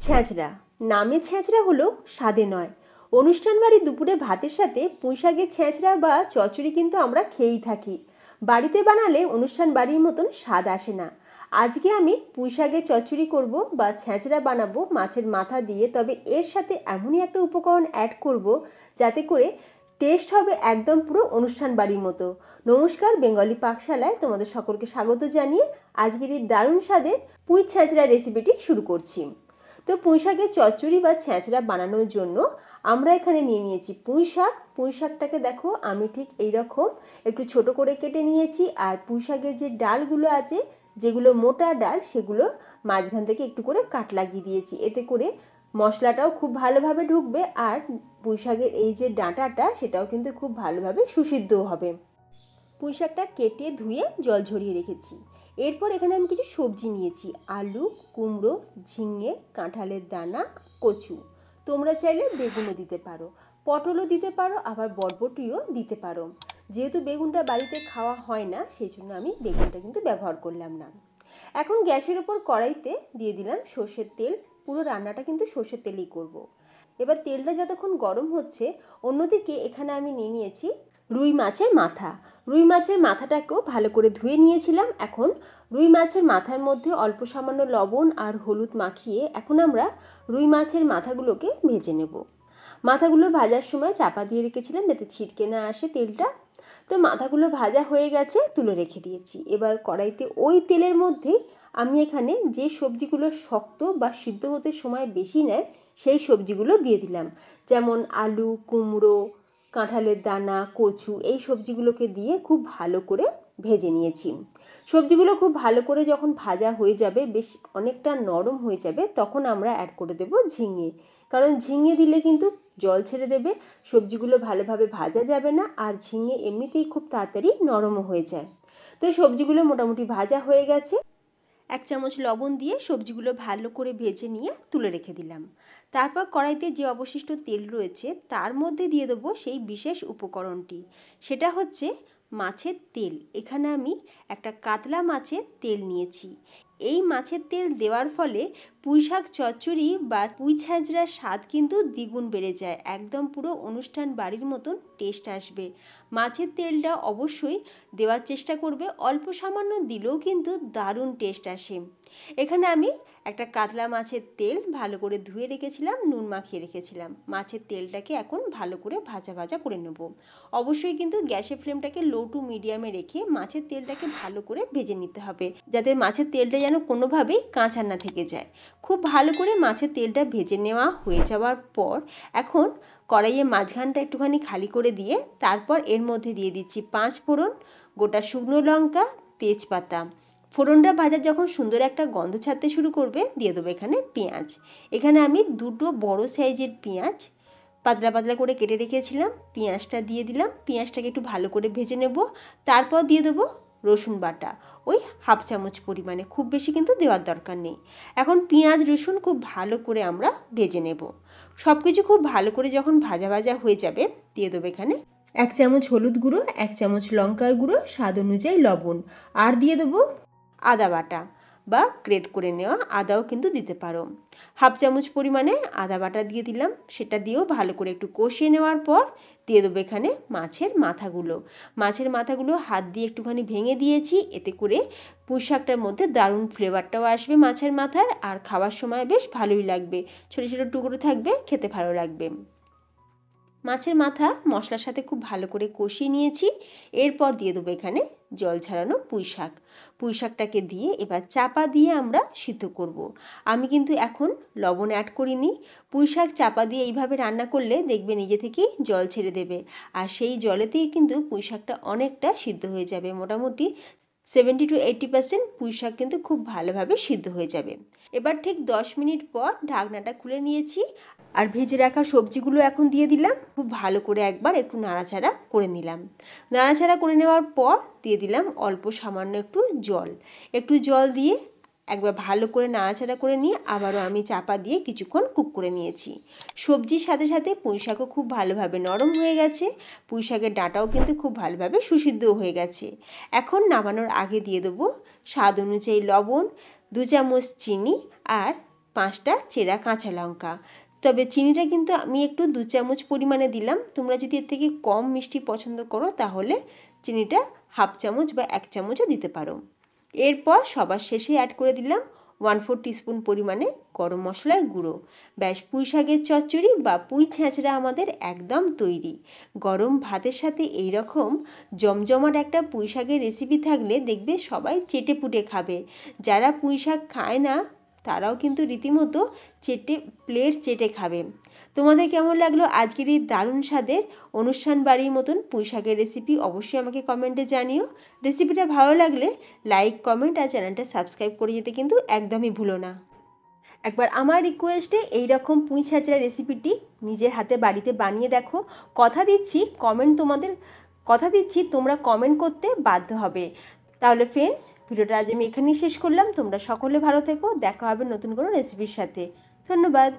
ছ্যাঁচড়া নামে ছ্যাঁচড়া হলেও স্বাদে নয়। অনুষ্ঠান বাড়ির দুপুরে ভাতের সাথে পুঁইশাকের ছ্যাঁচড়া বা চচ্চড়ি কিন্তু আমরা খেয়েই থাকি। বাড়িতে বানালে অনুষ্ঠান বাড়ির মতন স্বাদ আসে না। আজকে আমি পুঁইশাকের চচ্চড়ি করব বা ছ্যাঁচড়া বানাবো মাছের মাথা দিয়ে, তবে এর সাথে এমনই একটা উপকরণ অ্যাড করব যাতে করে টেস্ট হবে একদম পুরো অনুষ্ঠান বাড়ির মতো। নমস্কার, বেঙ্গলি পাকশালায় তোমাদের সকলকে স্বাগত জানিয়ে আজকের এই দারুণ স্বাদের পুঁই ছ্যাঁচড়া রেসিপিটি শুরু করছি। তো পুঁইশাকের চচ্চড়ি বা ছ্যাঁচড়া বানানোর জন্য আমরা এখানে নিয়ে নিয়েছি পুঁইশাকটাকে দেখো আমি ঠিক এইরকম একটু ছোট করে কেটে নিয়েছি। আর পুঁইশাকের যে ডালগুলো আছে, যেগুলো মোটা ডাল, সেগুলো মাঝখান থেকে একটু করে কাট লাগিয়ে দিয়েছি। এতে করে মশলাটাও খুব ভালোভাবে ঢুকবে আর পুঁইশাকের এই যে ডাঁটাটা সেটাও কিন্তু খুব ভালোভাবে সুসিদ্ধ হবে। পুঁইশাকটা কেটে ধুয়ে জল ঝরিয়ে রেখেছি। এরপর এখানে আমি কিছু সবজি নিয়েছি, আলু, কুমড়ো, ঝিঙে, কাঁঠালের দানা, কচু। তোমরা চাইলে বেগুনও দিতে পারো, পটলও দিতে পারো, আবার বরবটিও দিতে পারো। যেহেতু বেগুনটা বাড়িতে খাওয়া হয় না, সেই জন্য আমি বেগুনটা কিন্তু ব্যবহার করলাম না। এখন গ্যাসের ওপর কড়াইতে দিয়ে দিলাম সর্ষের তেল। পুরো রান্নাটা কিন্তু সর্ষের তেলেই করব। এবার তেলটা যতক্ষণ গরম হচ্ছে, অন্যদিকে এখানে আমি নিয়ে নিয়েছি রুই মাছের মাথা। রুই মাছের মাথাটাকেও ভালো করে ধুয়ে নিয়েছিলাম। এখন রুই মাছের মাথার মধ্যে অল্প সামান্য লবণ আর হলুদ মাখিয়ে এখন আমরা রুই মাছের মাথাগুলোকে ভেজে নেব। মাথাগুলো ভাজার সময় চাপা দিয়ে রেখেছিলাম যাতে ছিটকে না আসে তেলটা। তো মাথাগুলো ভাজা হয়ে গেছে, তুলে রেখে দিয়েছি। এবার কড়াইতে ওই তেলের মধ্যেই আমি এখানে যে সবজিগুলো শক্ত বা সিদ্ধ হতে সময় বেশি নেয় সেই সবজিগুলো দিয়ে দিলাম। যেমন আলু, কুমড়ো, কাঁঠালের দানা, কচু, এই সবজিগুলোকে দিয়ে খুব ভালো করে ভেজে নিয়েছি। সবজিগুলো খুব ভালো করে যখন ভাজা হয়ে যাবে, বেশ অনেকটা নরম হয়ে যাবে, তখন আমরা অ্যাড করে দেব ঝিঙে। কারণ ঝিঙে দিলে কিন্তু জল ছেড়ে দেবে, সবজিগুলো ভালোভাবে ভাজা যাবে না, আর ঝিঙে এমনিতেই খুব তাড়াতাড়ি নরমও হয়ে যায়। তো সবজিগুলো মোটামুটি ভাজা হয়ে গেছে। 1 চামচ লবণ দিয়ে সবজিগুলো ভালো করে ভেজে নিয়ে তুলে রেখে দিলাম। তারপর কড়াইতে যে অবশিষ্ট তেল রয়েছে তার মধ্যে দিয়ে দেবো সেই বিশেষ উপকরণটি। সেটা হচ্ছে মাছের তেল। এখানে আমি একটা কাতলা মাছের তেল নিয়েছি। এই মাছের তেল দেওয়ার ফলে পুঁইশাক চচ্চড়ি বা পুঁই ছ্যাঁচড়ার স্বাদ কিন্তু দ্বিগুণ বেড়ে যায়। একদম পুরো অনুষ্ঠান বাড়ির মতন টেস্ট আসবে। মাছের তেলটা অবশ্যই দেওয়ার চেষ্টা করবে, অল্প সামান্য দিলেও কিন্তু দারুণ টেস্ট আসে। এখানে আমি একটা কাতলা মাছের তেল ভালো করে ধুয়ে রেখেছিলাম, নুন মাখিয়ে রেখেছিলাম। মাছের তেলটাকে এখন ভালো করে ভাজা ভাজা করে নেব। অবশ্যই কিন্তু গ্যাসের ফ্লেমটাকে লো টু মিডিয়ামে রেখে মাছের তেলটাকে ভালো করে ভেজে নিতে হবে, যাতে মাছের তেলটা যেন কোনোভাবেই কাঁচা না থেকে যায়। খুব ভালো করে মাছের তেলটা ভেজে নেওয়া হয়ে যাওয়ার পর এখন কড়াইয়ে মাঝখানটা একটুখানি খালি করে দিয়ে তারপর এর মধ্যে দিয়ে দিচ্ছি 5 ফোড়ন, গোটা শুকনো লঙ্কা, তেজপাতা। ফোড়নটা ভাজার যখন সুন্দর একটা গন্ধ ছাড়তে শুরু করবে, দিয়ে দেবো এখানে পেঁয়াজ। এখানে আমি 2টো বড় সাইজের পেঁয়াজ পাতলা পাতলা করে কেটে রেখেছিলাম, পেঁয়াজটা দিয়ে দিলাম। পেঁয়াজটাকে একটু ভালো করে ভেজে নেব। তারপর দিয়ে দেবো রসুন বাটা, ওই 1/2 চামচ পরিমাণে, খুব বেশি কিন্তু দেওয়ার দরকার নেই। এখন পেঁয়াজ রসুন খুব ভালো করে আমরা ভেজে নেব। সব কিছু খুব ভালো করে যখন ভাজা ভাজা হয়ে যাবে, দিয়ে দেবো এখানে 1 চামচ হলুদ গুঁড়ো, 1 চামচ লঙ্কার গুঁড়ো, স্বাদ অনুযায়ী লবণ, আর দিয়ে দেবো আদা বাটা বা গ্রেট করে নেওয়া আদাও কিন্তু দিতে পারো। 1/2 চামচ পরিমাণে আদা বাটা দিয়ে দিলাম। সেটা দিয়েও ভালো করে একটু কষিয়ে নেওয়ার পর দিয়ে দেবো এখানে মাছের মাথাগুলো হাত দিয়ে একটুখানি ভেঙে দিয়েছি। এতে করে পুঁইশাকটার মধ্যে দারুণ ফ্লেভারটাও আসবে মাছের মাথার, আর খাওয়ার সময় বেশ ভালোই লাগবে। ছোটো ছোটো টুকরো থাকবে, খেতে ভালো লাগবে। মাছের মাথা মশলার সাথে খুব ভালো করে কষিয়ে নিয়েছি। এরপর দিয়ে দেবো এখানে জল ছাড়ানো পুঁইশাকটাকে দিয়ে এবার চাপা দিয়ে আমরা সিদ্ধ করব। আমি কিন্তু এখন লবণ অ্যাড করিনি। পুঁইশাক চাপা দিয়ে এইভাবে রান্না করলে দেখবে নিজে থেকেই জল ছেড়ে দেবে, আর সেই জলেতেই কিন্তু পুঁইশাকটা অনেকটা সিদ্ধ হয়ে যাবে। মোটামুটি 70 to 80% পুঁইশাক কিন্তু খুব ভালোভাবে সিদ্ধ হয়ে যাবে। এবার ঠিক 10 মিনিট পর ঢাকনাটা খুলে নিয়েছি, আর ভেজে রাখা সবজিগুলো এখন দিয়ে দিলাম। খুব ভালো করে একবার একটু নাড়াচাড়া করে নিলাম। নাড়াচাড়া করে নেওয়ার পর দিয়ে দিলাম অল্প সামান্য একটু জল দিয়ে একবার ভালো করে নাড়াচাড়া করে নিয়ে আবারও আমি চাপা দিয়ে কিছুক্ষণ কুক করে নিয়েছি। সবজির সাথে সাথে পুঁইশাকও খুব ভালোভাবে নরম হয়ে গেছে, পুঁইশাকের ডাঁটাও কিন্তু খুব ভালোভাবে সুসিদ্ধও হয়ে গেছে। এখন নামানোর আগে দিয়ে দেবো স্বাদ অনুযায়ী লবণ, 2 চামচ চিনি, আর 5টা চেরা কাঁচা লঙ্কা। তবে চিনিটা কিন্তু আমি একটু 2 চামচ পরিমাণে দিলাম। তোমরা যদি এর থেকে কম মিষ্টি পছন্দ করো তাহলে চিনিটা হাফ চামচ বা 1 চামচও দিতে পারো। এরপর সবার শেষে অ্যাড করে দিলাম 1/4 টিস্পুন পরিমাণে গরম মশলার গুঁড়ো। ব্যাস পুঁই শাকের চচ্চড়ি বা পুঁই ছ্যাঁচড়া আমাদের একদম তৈরি। গরম ভাতের সাথে এই রকম জমজমাট একটা পুঁই শাকের রেসিপি থাকলে দেখবে সবাই চেটেপুটে খাবে। যারা পুঁই শাক খায় না তারাও কিন্তু রীতিমতো প্লেট চেটে খাবে। তোমাদের কেমন লাগলো আজকের এই দারুণ স্বাদের অনুষ্ঠান বাড়ির মতন পুঁই শাকের রেসিপি অবশ্যই আমাকে কমেন্টে জানিও। রেসিপিটা ভালো লাগলে লাইক, কমেন্ট আর চ্যানেলটা সাবস্ক্রাইব করে যেতে কিন্তু একদমই ভুলো না। একবার আমার রিকোয়েস্টে এই রকম পুঁই ছ্যাঁচড়া রেসিপিটি নিজের হাতে বাড়িতে বানিয়ে দেখো। কথা দিচ্ছি তোমরা কমেন্ট করতে বাধ্য হবে। তাহলে ফ্রেন্ডস, ভিডিওটা আজ আমি এখানেই শেষ করলাম। তোমরা সকলে ভালো থেকো। দেখা হবে নতুন কোনো রেসিপির সাথে। ধন্যবাদ।